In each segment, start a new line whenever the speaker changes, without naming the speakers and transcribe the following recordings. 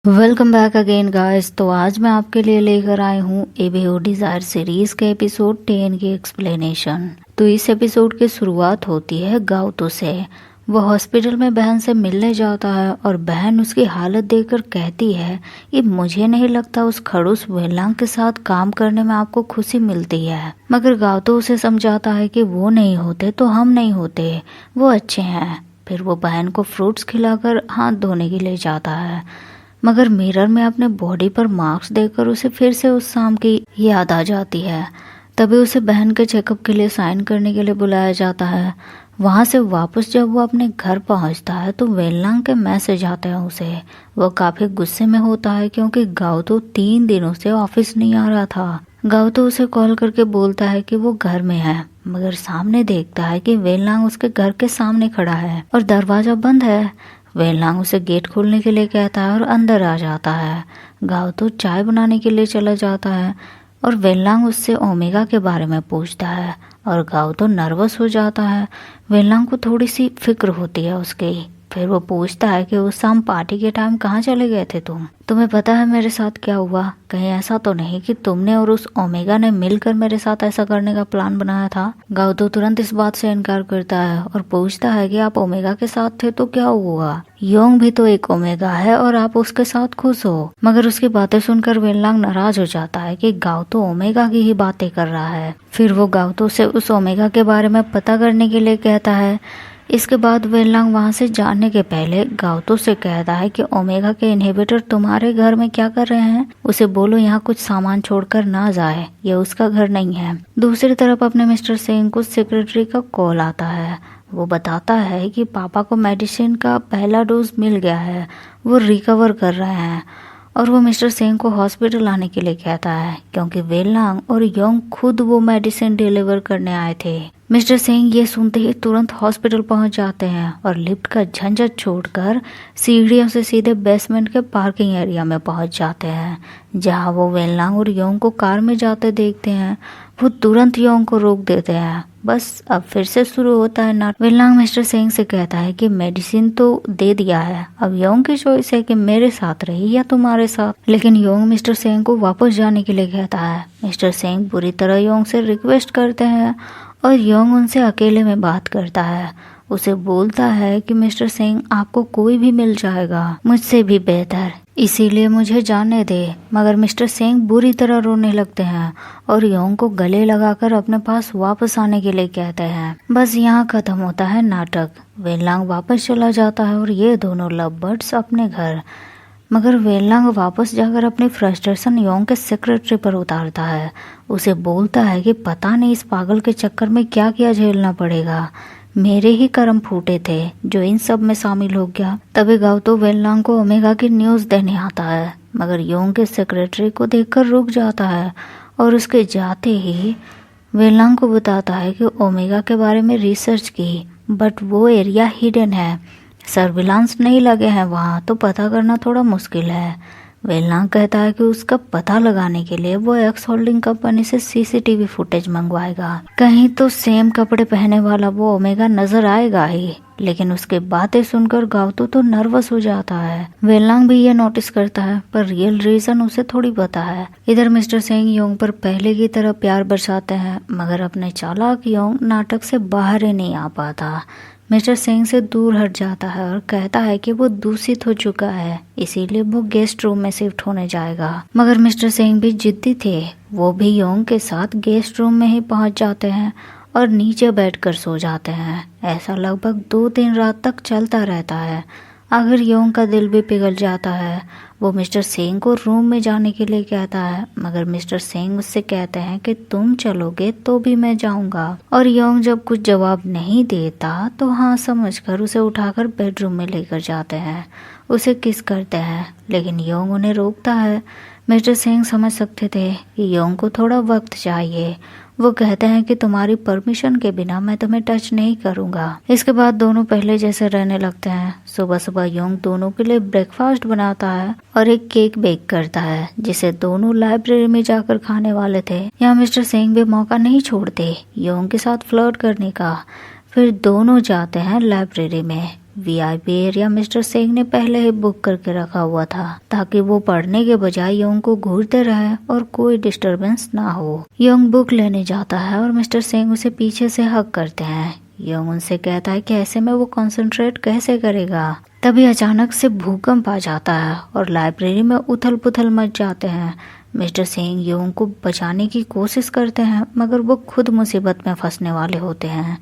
Welcome back again guys. तो आज मैं आपके लिए लेकर आई हूँ एबीओ डिजायर सीरीज के एपिसोड 10 की एक्सप्लेनेशन। तो इस एपिसोड की शुरुआत होती है गाउतो से। वो हॉस्पिटल में बहन से मिलने जाता है और बहन उसकी हालत देखकर कहती है कि मुझे नहीं लगता उस खड़ूस वेलांग के साथ काम करने में आपको खुशी मिलती है। मगर गाउतो उसे समझाता है कि वो नहीं होते तो हम नहीं होते, वो अच्छे हैं। फिर वो बहन को फ्रूट्स खिलाकर हाथ धोने के लिए जाता है, मगर मिरर में अपने बॉडी पर मार्क्स देखकर उसे फिर से उस शाम की याद आ जाती है। तभी उसे बहन के चेकअप के लिए साइन करने के लिए बुलाया जाता है। वहां से वापस जब वो अपने घर पहुंचता है तो वेलनांग के मैसेज आते हैं उसे। वो काफी गुस्से में होता है क्योंकि गाउतो 3 दिनों से ऑफिस नहीं आ रहा था। गाउतो उसे कॉल करके बोलता है कि वो घर में है, मगर सामने देखता है कि वेलनांग उसके घर के सामने खड़ा है और दरवाजा बंद है। वेलनांग उसे गेट खोलने के लिए कहता है और अंदर आ जाता है। गाउतो चाय बनाने के लिए चला जाता है और वेलनांग उससे ओमेगा के बारे में पूछता है और गाउतो नर्वस हो जाता है। वेलनांग को थोड़ी सी फिक्र होती है उसकी। फिर वो पूछता है कि उस शाम पार्टी के टाइम कहाँ चले गए थे तुम्हें पता है मेरे साथ क्या हुआ? कहीं ऐसा तो नहीं कि तुमने और उस ओमेगा ने मिलकर मेरे साथ ऐसा करने का प्लान बनाया था? गाउतो तुरंत इस बात से इनकार करता है और पूछता है कि आप ओमेगा के साथ थे तो क्या हुआ? योंग भी तो एक ओमेगा है और आप उसके साथ खुश हो। मगर उसकी बातें सुनकर वेलनांग नाराज हो जाता है कि गाउतो ओमेगा की ही बातें कर रहा है। फिर वो गाउतो से उस ओमेगा के बारे में पता करने के लिए कहता है। इसके बाद वेलनांग वहां से जाने के पहले गाउतो से कहता है कि ओमेगा के इनहिबिटर तुम्हारे घर में क्या कर रहे हैं? उसे बोलो यहाँ कुछ सामान छोड़कर ना जाए, ये उसका घर नहीं है। दूसरी तरफ अपने मिस्टर सिंह को सेक्रेटरी का कॉल आता है। वो बताता है कि पापा को मेडिसिन का पहला डोज मिल गया है, वो रिकवर कर रहे हैं और वो मिस्टर सिंह को हॉस्पिटल आने के लिए कहता है क्योंकि वेलनांग और योंग खुद वो मेडिसिन डिलीवर करने आए थे। मिस्टर सिंह ये सुनते ही तुरंत हॉस्पिटल पहुंच जाते हैं और लिफ्ट का झंझट छोड़कर सीढ़ियों से सीधे बेसमेंट के पार्किंग एरिया में पहुंच जाते हैं, जहां वो वेलनांग और योंग को कार में जाते देखते हैं। वो तुरंत योंग को रोक देते हैं। बस अब फिर से शुरू होता है नाटक। वेलनांग मिस्टर सिंह से कहता है कि मेडिसिन तो दे दिया है, अब योंग की चॉइस है कि मेरे साथ रहे या तुम्हारे साथ। लेकिन योंग मिस्टर सिंह को वापस जाने के लिए कहता है। मिस्टर सिंह बुरी तरह योंग से रिक्वेस्ट करते हैं और योंग उनसे अकेले में बात करता है। उसे बोलता है कि मिस्टर सिंह आपको कोई भी मिल जाएगा, मुझसे भी बेहतर, इसीलिए मुझे जाने दे। मगर मिस्टर सिंह बुरी तरह रोने लगते हैं और योंग को गले लगाकर अपने पास वापस आने के लिए कहते हैं। बस यहाँ खत्म होता है नाटक। वेलनांग वापस चला जाता है और ये दोनों लव बर्ड्स अपने घर। मगर वेलनांग वापस जाकर अपनी फ्रस्ट्रेशन योंग के सेक्रेटरी पर उतारता है। उसे बोलता है कि पता नहीं इस पागल के चक्कर में क्या क्या झेलना पड़ेगा, मेरे ही कर्म फूटे थे जो इन सब में शामिल हो गया। तभी गाउतो वेलनांग को ओमेगा की न्यूज देने आता है, मगर योंग के सेक्रेटरी को देखकर रुक जाता है और उसके जाते ही वेलनांग को बताता है कि ओमेगा के बारे में रिसर्च की, बट वो एरिया हिडन है, सर्विलांस नहीं लगे हैं वहाँ, तो पता करना थोड़ा मुश्किल है। वेलनांग कहता है कि उसका पता लगाने के लिए वो एक्स होल्डिंग कंपनी से सीसीटीवी फुटेज मंगवाएगा, कहीं तो सेम कपड़े पहने वाला वो ओमेगा नजर आएगा ही। लेकिन उसके बातें सुनकर गाउतो तो नर्वस हो जाता है। वेलनांग भी ये नोटिस करता है, पर रियल रीजन उसे थोड़ी पता है। इधर मिस्टर सिंह योंग पर पहले की तरह प्यार बरसाते हैं, मगर अपने चालाक योंग नाटक से बाहर ही नहीं आ पाता। मिस्टर सिंह से दूर हट जाता है और कहता है कि वो दूषित हो चुका है, इसीलिए वो गेस्ट रूम में शिफ्ट होने जाएगा। मगर मिस्टर सिंह भी जिद्दी थे। वो भी योंग के साथ गेस्ट रूम में ही पहुंच जाते हैं और नीचे बैठकर सो जाते हैं। ऐसा लगभग 2-3 रात तक चलता रहता है। आखिर योंग का दिल भी पिघल जाता है। वो मिस्टर सिंह को रूम में जाने के लिए कहता है, मगर मिस्टर सिंह उससे कहते हैं कि तुम चलोगे तो भी मैं जाऊंगा। और योंग जब कुछ जवाब नहीं देता तो हाँ समझकर उसे उठाकर बेडरूम में लेकर जाते हैं, उसे किस करते हैं, लेकिन योंग उन्हें रोकता है। मिस्टर सिंह समझ सकते थे कि योंग को थोड़ा वक्त चाहिए। वो कहते हैं कि तुम्हारी परमिशन के बिना मैं तुम्हें टच नहीं करूंगा। इसके बाद दोनों पहले जैसे रहने लगते हैं। सुबह सुबह योंग दोनों के लिए ब्रेकफास्ट बनाता है और एक केक बेक करता है, जिसे दोनों लाइब्रेरी में जाकर खाने वाले थे। यहाँ मिस्टर सिंह भी मौका नहीं छोड़ते योंग के साथ फ्लर्ट करने का। फिर दोनों जाते हैं लाइब्रेरी में। वीआईपी एरिया मिस्टर सिंह ने पहले ही बुक करके रखा हुआ था ताकि वो पढ़ने के बजाय योंग को घूरते रहे और कोई डिस्टरबेंस ना हो। योंग बुक लेने जाता है और मिस्टर सिंह उसे पीछे से हक करते हैं। योंग उनसे कहता है कि ऐसे में वो कंसंट्रेट कैसे करेगा। तभी अचानक से भूकंप आ जाता है और लाइब्रेरी में उथल पुथल मच जाते हैं। मिस्टर सिंह योंग को बचाने की कोशिश करते हैं मगर वो खुद मुसीबत में फंसने वाले होते हैं।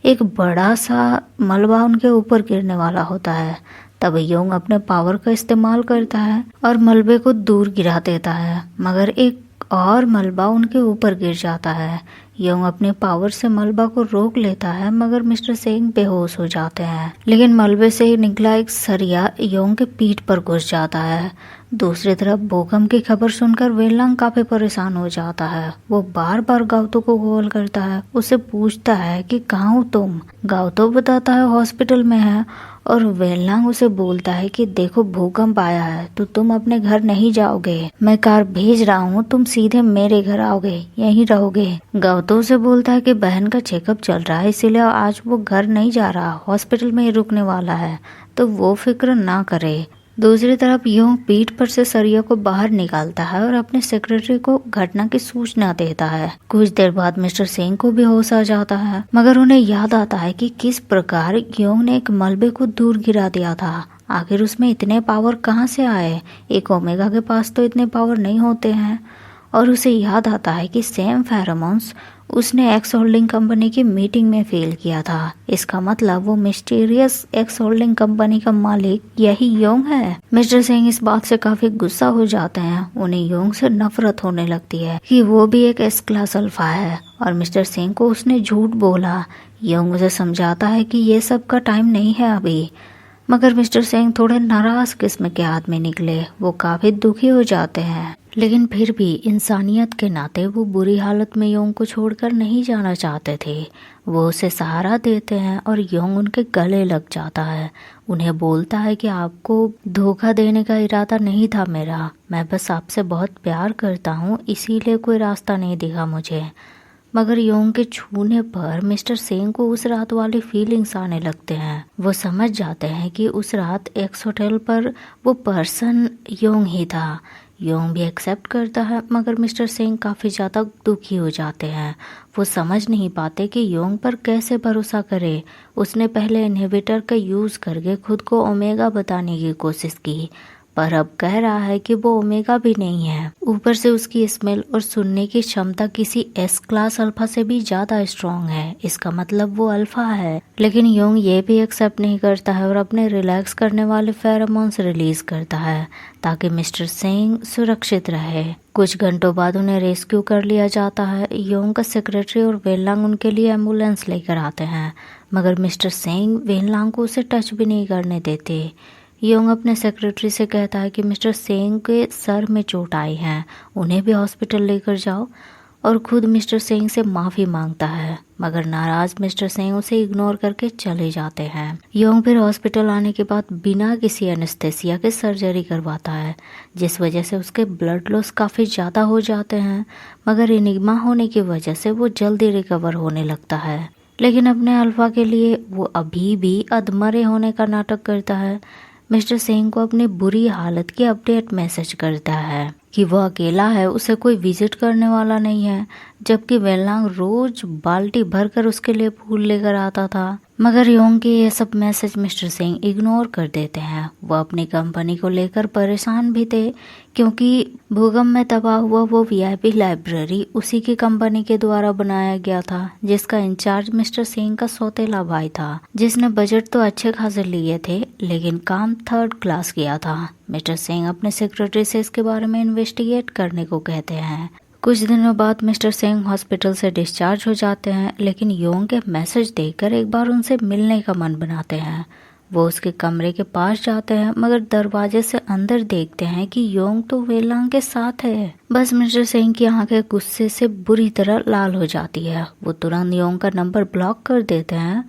एक बड़ा सा मलबा उनके ऊपर गिरने वाला होता है। तब योंग अपने पावर का इस्तेमाल करता है और मलबे को दूर गिरा देता है मगर एक और मलबा उनके ऊपर गिर जाता है। योंग अपने पावर से मलबा को रोक लेता है मगर मिस्टर सिंह बेहोश हो जाते हैं। लेकिन मलबे से ही निकला एक सरिया योंग के पीठ पर घुस जाता है। दूसरी तरफ भूकंप की खबर सुनकर वेनलांग काफी परेशान हो जाता है। वो बार बार गाउतो को कॉल करता है, उसे पूछता है कि कहाँ हो तुम। गाउतो बताता है हॉस्पिटल में है और वेनलांग उसे बोलता है कि देखो भूकंप आया है तो तुम अपने घर नहीं जाओगे, मैं कार भेज रहा हूँ, तुम सीधे मेरे घर आओगे, यहीं रहोगे। गाउतो उसे बोलता है कि बहन का चेकअप चल रहा है इसीलिए आज वो घर नहीं जा रहा, हॉस्पिटल में ही रुकने वाला है, तो वो फिक्र ना करे। दूसरी तरफ योंग पीठ पर से सरिया को बाहर निकालता है और अपने सेक्रेटरी को घटना की सूचना देता है। कुछ देर बाद मिस्टर सिंह को भी होश आ जाता है मगर उन्हें याद आता है कि किस प्रकार योंग ने एक मलबे को दूर गिरा दिया था। आखिर उसमें इतने पावर कहाँ से आए? एक ओमेगा के पास तो इतने पावर नहीं होते हैं। और उसे याद आता है कि सैम फेरोमोन्स उसने एक्स होल्डिंग कंपनी की मीटिंग में फेल किया था। इसका मतलब वो मिस्टीरियस एक्स होल्डिंग कंपनी का मालिक यही योंग है। मिस्टर सिंह इस बात से काफी गुस्सा हो जाते हैं। उन्हें योंग से नफरत होने लगती है कि वो भी एक एस क्लास अल्फा है और मिस्टर सिंह को उसने झूठ बोला। योंग उसे समझाता है कि ये सब का टाइम नहीं है अभी, मगर मिस्टर सिंह थोड़े नाराज किस्म के आदमी निकले। वो काफी दुखी हो जाते हैं लेकिन फिर भी इंसानियत के नाते वो बुरी हालत में योंग को छोड़कर नहीं जाना चाहते थे। वो उसे सहारा देते हैं और योंग उनके गले लग जाता है। उन्हें बोलता है कि आपको धोखा देने का इरादा नहीं था मेरा, मैं बस आपसे बहुत प्यार करता हूँ इसीलिए कोई रास्ता नहीं दिखा मुझे। मगर योंग के छूने पर मिस्टर सिंह को उस रात वाली फीलिंग्स आने लगते हैं। वो समझ जाते हैं कि उस रात एक्स होटल पर वो पर्सन योंग ही था। योंग भी एक्सेप्ट करता है मगर मिस्टर सिंह काफी ज्यादा दुखी हो जाते हैं। वो समझ नहीं पाते कि योंग पर कैसे भरोसा करे। उसने पहले इनहिबिटर का यूज करके खुद को ओमेगा बताने की कोशिश की पर अब कह रहा है कि वो ओमेगा भी नहीं है। ऊपर से उसकी स्मेल और सुनने की क्षमता किसी एस क्लास अल्फा से भी ज्यादा स्ट्रॉन्ग है। इसका मतलब वो अल्फा है। लेकिन योंग ये भी एक्सेप्ट नहीं करता है और अपने रिलैक्स करने वाले फेरोमोन्स रिलीज करता है ताकि मिस्टर सिंह सुरक्षित रहे। कुछ घंटों बाद उन्हें रेस्क्यू कर लिया जाता है। योंग का सेक्रेटरी और वेनलांग उनके लिए एम्बुलेंस लेकर आते हैं मगर मिस्टर सिंह वेनलांग को उसे टच भी नहीं करने देते। योंग अपने सेक्रेटरी से कहता है कि मिस्टर सिंह के सर में चोट आई है, उन्हें भी हॉस्पिटल लेकर जाओ और खुद मिस्टर सिंह से माफी मांगता है मगर नाराज मिस्टर सिंह उसे इग्नोर करके चले जाते हैं। योंग फिर हॉस्पिटल आने के बाद बिना किसी एनेस्थेसिया के सर्जरी करवाता है जिस वजह से उसके ब्लड लॉस काफी ज्यादा हो जाते हैं मगर एनिग्मा होने की वजह से वो जल्दी रिकवर होने लगता है। लेकिन अपने अल्फा के लिए वो अभी भी अधमरे होने का नाटक करता है। मिस्टर सिंह को अपनी बुरी हालत की अपडेट मैसेज करता है कि वो अकेला है, उसे कोई विजिट करने वाला नहीं है, जबकि वेनलांग रोज बाल्टी भरकर उसके लिए फूल लेकर आता था। मगर योंग के ये सब मैसेज मिस्टर सिंह इग्नोर कर देते हैं। वो अपनी कंपनी को लेकर परेशान भी थे क्योंकि भूकंप में तबाह हुआ वो वीआईपी लाइब्रेरी उसी की कंपनी के द्वारा बनाया गया था जिसका इंचार्ज मिस्टर सिंह का सौतेला भाई था, जिसने बजट तो अच्छे खासे लिए थे लेकिन काम थर्ड क्लास किया था। मिस्टर सिंह अपने सेक्रेटरी से इसके बारे में इन्वेस्टिगेट करने को कहते हैं। कुछ दिनों बाद मिस्टर सिंह हॉस्पिटल से डिस्चार्ज हो जाते हैं लेकिन योंग के मैसेज देखकर एक बार उनसे मिलने का मन बनाते हैं। वो उसके कमरे के पास जाते हैं मगर दरवाजे से अंदर देखते हैं कि योंग तो वेनलांग के साथ है। बस मिस्टर सिंह की आंखें गुस्से से बुरी तरह लाल हो जाती है। वो तुरंत योंग का नंबर ब्लॉक कर देते हैं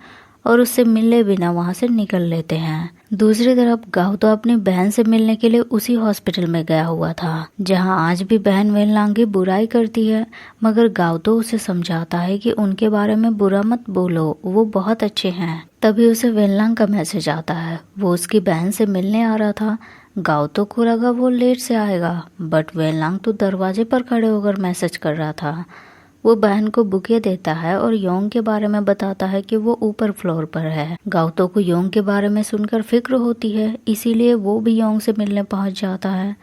और उससे मिले बिना वहां से निकल लेते हैं। दूसरी तरफ गाओ तो अपनी बहन से मिलने के लिए उसी हॉस्पिटल में गया हुआ था जहां आज भी बहन वेनलांग की बुराई करती है, मगर गाओ तो उसे समझाता है कि उनके बारे में बुरा मत बोलो, वो बहुत अच्छे हैं। तभी उसे वेनलांग का मैसेज आता है। वो उसकी बहन से मिलने आ रहा था। गाओ तो को लगा वो लेट से आएगा, बट वेनलांग तो दरवाजे पर खड़े होकर मैसेज कर रहा था। वो बहन को बुके देता है और योंग के बारे में बताता है कि वो ऊपर फ्लोर पर है। गाउतो को योंग के बारे में सुनकर फिक्र होती है, इसीलिए वो भी योंग से मिलने पहुंच जाता है।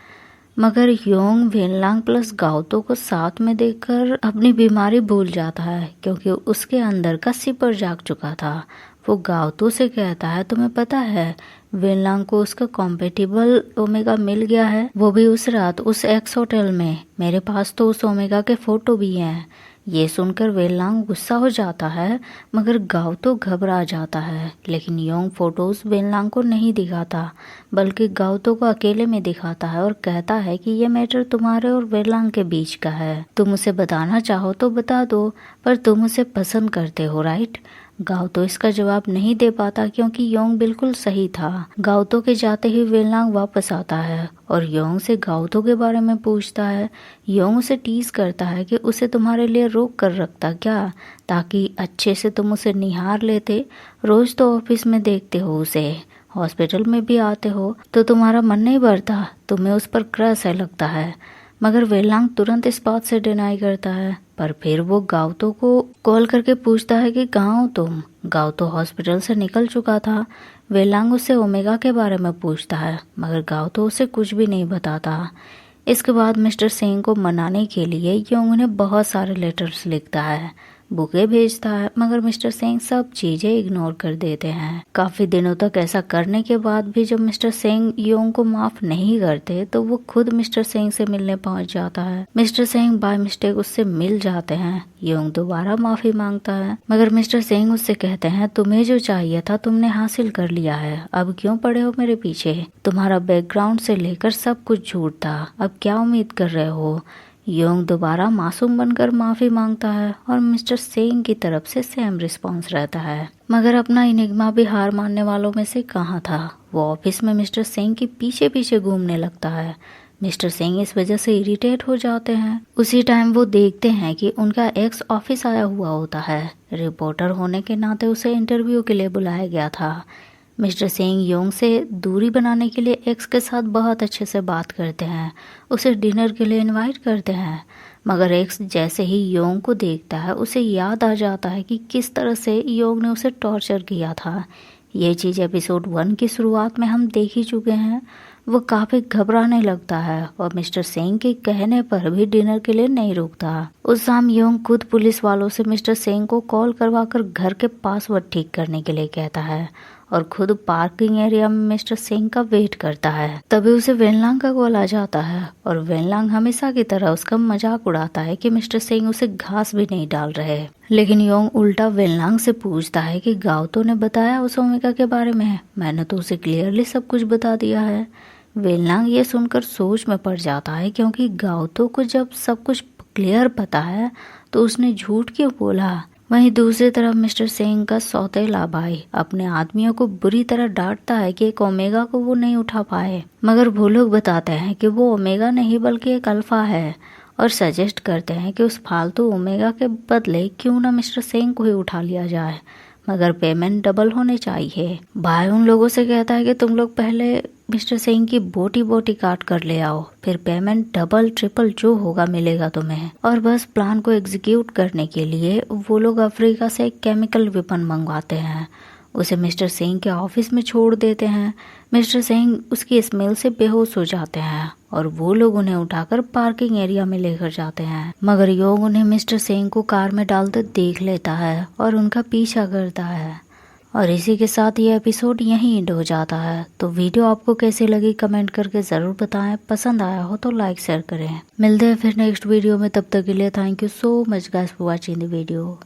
मगर योंग वेनलांग प्लस गाउतो को साथ में देखकर अपनी बीमारी भूल जाता है, क्योंकि उसके अंदर का सिपर जाग चुका था। वो गाउतो से कहता है, तुम्हें पता है वेनलांग को उसका कॉम्पेटिबल ओमेगा मिल गया है, वो भी उस रात उस एक्स होटल में। मेरे पास तो उस ओमेगा के फोटो भी हैं। ये सुनकर वेनलांग गुस्सा हो जाता है, मगर गाउतो घबरा जाता है। लेकिन योंग फोटोज वेनलांग को नहीं दिखाता, बल्कि गाउतो को अकेले में दिखाता है और कहता है कि ये मैटर तुम्हारे और वेनलांग के बीच का है। तुम उसे बताना चाहो तो बता दो, पर तुम उसे पसंद करते हो, राइट? गाउतो इसका जवाब नहीं दे पाता, क्योंकि योंग बिल्कुल सही था। गाउतो के जाते ही वेनलांग वापस आता है और योंग से गाउतो के बारे में पूछता है। योंग उसे टीज करता है कि उसे तुम्हारे लिए रोक कर रखता क्या, ताकि अच्छे से तुम उसे निहार लेते। रोज तो ऑफिस में देखते हो उसे, हॉस्पिटल में भी आते हो, तो तुम्हारा मन नहीं भरता, तुम्हें उस पर क्रश है लगता है। मगर वेनलांग तुरंत इस बात से डिनाई करता है। पर फिर वो गाउतो को कॉल करके पूछता है कि कहाँ हो तुम। गाउतो हॉस्पिटल से निकल चुका था। वेनलांग उससे ओमेगा के बारे में पूछता है, मगर गाउतो उसे कुछ भी नहीं बताता। इसके बाद मिस्टर सिंह को मनाने के लिए योंग उन्हें बहुत सारे लेटर्स लिखता है, बुके भेजता है, मगर मिस्टर सिंह सब चीजें इग्नोर कर देते हैं। काफी दिनों तक ऐसा करने के बाद भी जब मिस्टर सिंह योंग को माफ नहीं करते, तो वो खुद मिस्टर सिंह से मिलने पहुंच जाता है। मिस्टर सिंह बाय मिस्टेक उससे मिल जाते हैं। योंग दोबारा माफी मांगता है, मगर मिस्टर सिंह उससे कहते हैं, तुम्हें जो चाहिए था तुमने हासिल कर लिया है, अब क्यों पड़े हो मेरे पीछे? तुम्हारा बैकग्राउंड से लेकर सब कुछ झूठ था, अब क्या उम्मीद कर रहे हो? योंग दोबारा मासूम बनकर माफी मांगता है और मिस्टर सिंह की तरफ से सेम रिस्पॉन्स रहता है। मगर अपना इनिग्मा भी हार मानने वालों में से कहाँ था। वो ऑफिस में मिस्टर सिंह के पीछे पीछे घूमने लगता है। मिस्टर सिंह इस वजह से इरिटेट हो जाते हैं। उसी टाइम वो देखते हैं कि उनका एक्स ऑफिस आया हुआ होता है। रिपोर्टर होने के नाते उसे इंटरव्यू के लिए बुलाया गया था। मिस्टर सिंह योंग से दूरी बनाने के लिए एक्स के साथ बहुत अच्छे से बात करते हैं, उसे डिनर के लिए इनवाइट करते हैं। मगर एक्स जैसे ही योंग को देखता है, उसे याद आ जाता है कि किस तरह से योंग ने उसे टॉर्चर किया था। ये चीज़ एपिसोड 1 की शुरुआत में हम देख ही चुके हैं। वो काफी घबराने लगता है और मिस्टर सिंह के कहने पर भी डिनर के लिए नहीं रुकता। उस शाम योंग खुद पुलिस वालों से मिस्टर सिंह को कॉल करवाकर घर के पासवर्ड ठीक करने के लिए कहता है और खुद पार्किंग एरिया में मिस्टर सिंह का वेट करता है। तभी उसे वेनलांग का कॉल आ जाता है और वेनलांग हमेशा की तरह उसका मजाक उड़ाता है कि मिस्टर सिंह उसे घास भी नहीं डाल रहे। लेकिन योंग उल्टा वेनलांग से पूछता है कि गाउतो ने बताया उस ओमेगा के बारे में? मैंने तो उसे क्लियरली सब कुछ बता दिया है। वेनलांग ये सुनकर सोच में पड़ जाता है, क्योंकि गाउतो को जब सब कुछ क्लियर पता है तो उसने झूठ क्यों बोला। वहीं दूसरी तरफ मिस्टर सिंह का सौतेला भाई अपने आदमियों को बुरी तरह डांटता है कि एक ओमेगा को वो नहीं उठा पाए, मगर वो लोग बताते हैं कि वो ओमेगा नहीं बल्कि एक अल्फा है और सजेस्ट करते हैं कि उस फालतू ओमेगा के बदले क्यों ना मिस्टर सिंह को ही उठा लिया जाए, मगर पेमेंट डबल होने चाहिए। भाई उन लोगों से कहता है कि तुम लोग पहले मिस्टर सिंह की बोटी बोटी काट कर ले आओ, फिर पेमेंट डबल ट्रिपल जो होगा मिलेगा तुम्हें। और बस प्लान को एग्जीक्यूट करने के लिए वो लोग अफ्रीका से एक केमिकल वेपन मंगवाते हैं, उसे मिस्टर सिंह के ऑफिस में छोड़ देते हैं। मिस्टर सिंह उसकी स्मेल से बेहोश हो जाते हैं और वो लोग उन्हें उठाकर पार्किंग एरिया में लेकर जाते हैं। मगर योंग उन्हें मिस्टर सिंह को कार में डालते देख लेता है और उनका पीछा करता है। और इसी के साथ ये एपिसोड यहीं एंड हो जाता है। तो वीडियो आपको कैसी लगी कमेंट करके ज़रूर बताएं। पसंद आया हो तो लाइक शेयर करें। मिलते हैं फिर नेक्स्ट वीडियो में, तब तक के लिए thank you so much guys for watching the video.